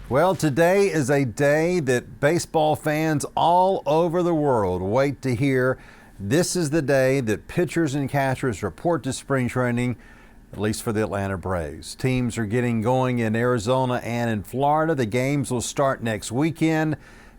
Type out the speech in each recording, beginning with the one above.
Well, today is a day that baseball fans all over the world wait to hear. This is the day that pitchers and catchers report to spring training, at least for the Atlanta Braves. Teams are getting going in Arizona and in Florida. The games will start next weekend,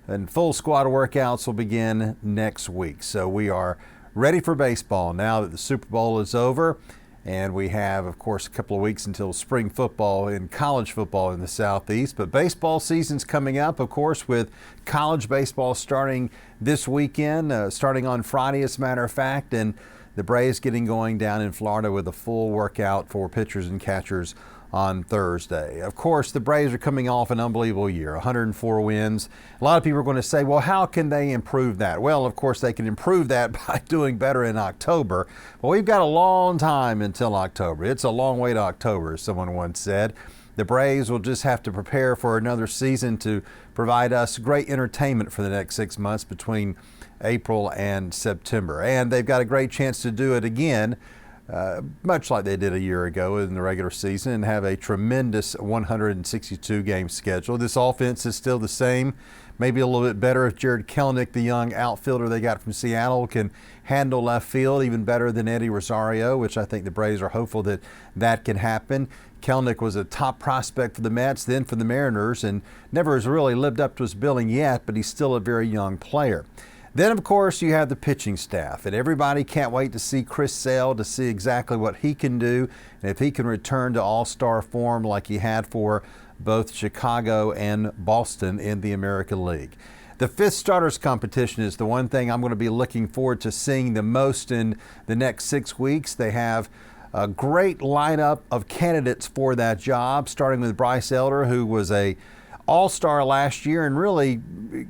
and full squad workouts will begin next week. So we are ready for baseball now that the Super Bowl is over. And we have, of course, a couple of weeks until spring football and college football in the Southeast. But baseball season's coming up, of course, with college baseball starting this weekend, starting on Friday, as a matter of fact. And the Braves getting going down in Florida with a full workout for pitchers and catchers on Thursday. Of course, the Braves are coming off an unbelievable year, 104 wins. A lot of people are going to say, well, how can they improve that? Well, of course, they can improve that by doing better in October. But we've got a long time until October. It's a long way to October, as someone once said. The Braves will just have to prepare for another season to provide us great entertainment for the next 6 months between April and September. And they've got a great chance to do it again, much like they did a year ago in the regular season, and have a tremendous 162 game schedule. This offense is still the same, maybe a little bit better if Jared Kelenic, the young outfielder they got from Seattle, can handle left field even better than Eddie Rosario, which I think the Braves are hopeful that that can happen. Kelenic was a top prospect for the Mets, then for the Mariners, and never has really lived up to his billing yet, but he's still a very young player. Then, of course, you have the pitching staff, and everybody can't wait to see Chris Sale, to see exactly what he can do, and if he can return to all-star form like he had for both Chicago and Boston in the American League. The fifth starters competition is the one thing I'm going to be looking forward to seeing the most in the next 6 weeks. They have a great lineup of candidates for that job, starting with Bryce Elder, who was a all-star last year and really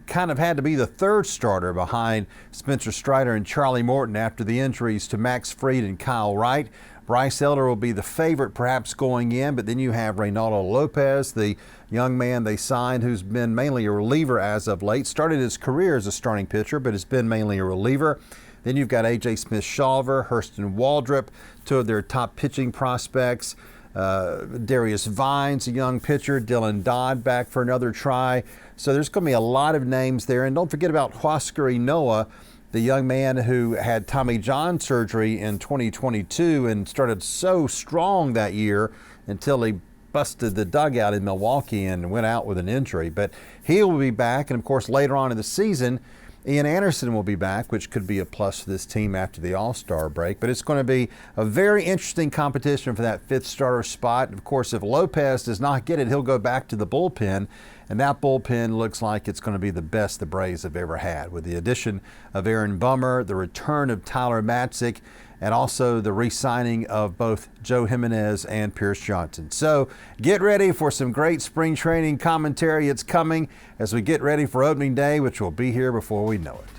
kind of had to be the third starter behind Spencer Strider and Charlie Morton after the injuries to Max Fried and Kyle Wright. Bryce Elder will be the favorite perhaps going in, but then you have Reynaldo Lopez, the young man they signed, who's been mainly a reliever as of late. Started his career as a starting pitcher, but has been mainly a reliever. Then you've got A.J. Smith-Shawver, Hurston Waldrop, two of their top pitching prospects. Darius Vines, a young pitcher, Dylan Dodd back for another try. So there's going to be a lot of names there. And don't forget about Huascar Ynoa, the young man who had Tommy John surgery in 2022 and started so strong that year until he busted the dugout in Milwaukee and went out with an injury. But he will be back. And of course, later on in the season, Ian Anderson will be back, which could be a plus for this team after the All-Star break. But it's going to be a very interesting competition for that fifth starter spot. Of course, if Lopez does not get it, he'll go back to the bullpen. And that bullpen looks like it's going to be the best the Braves have ever had, with the addition of Aaron Bummer, the return of Tyler Matzik, and also the re-signing of both Joe Jimenez and Pierce Johnson. So get ready for some great spring training commentary. It's coming as we get ready for opening day, which will be here before we know it.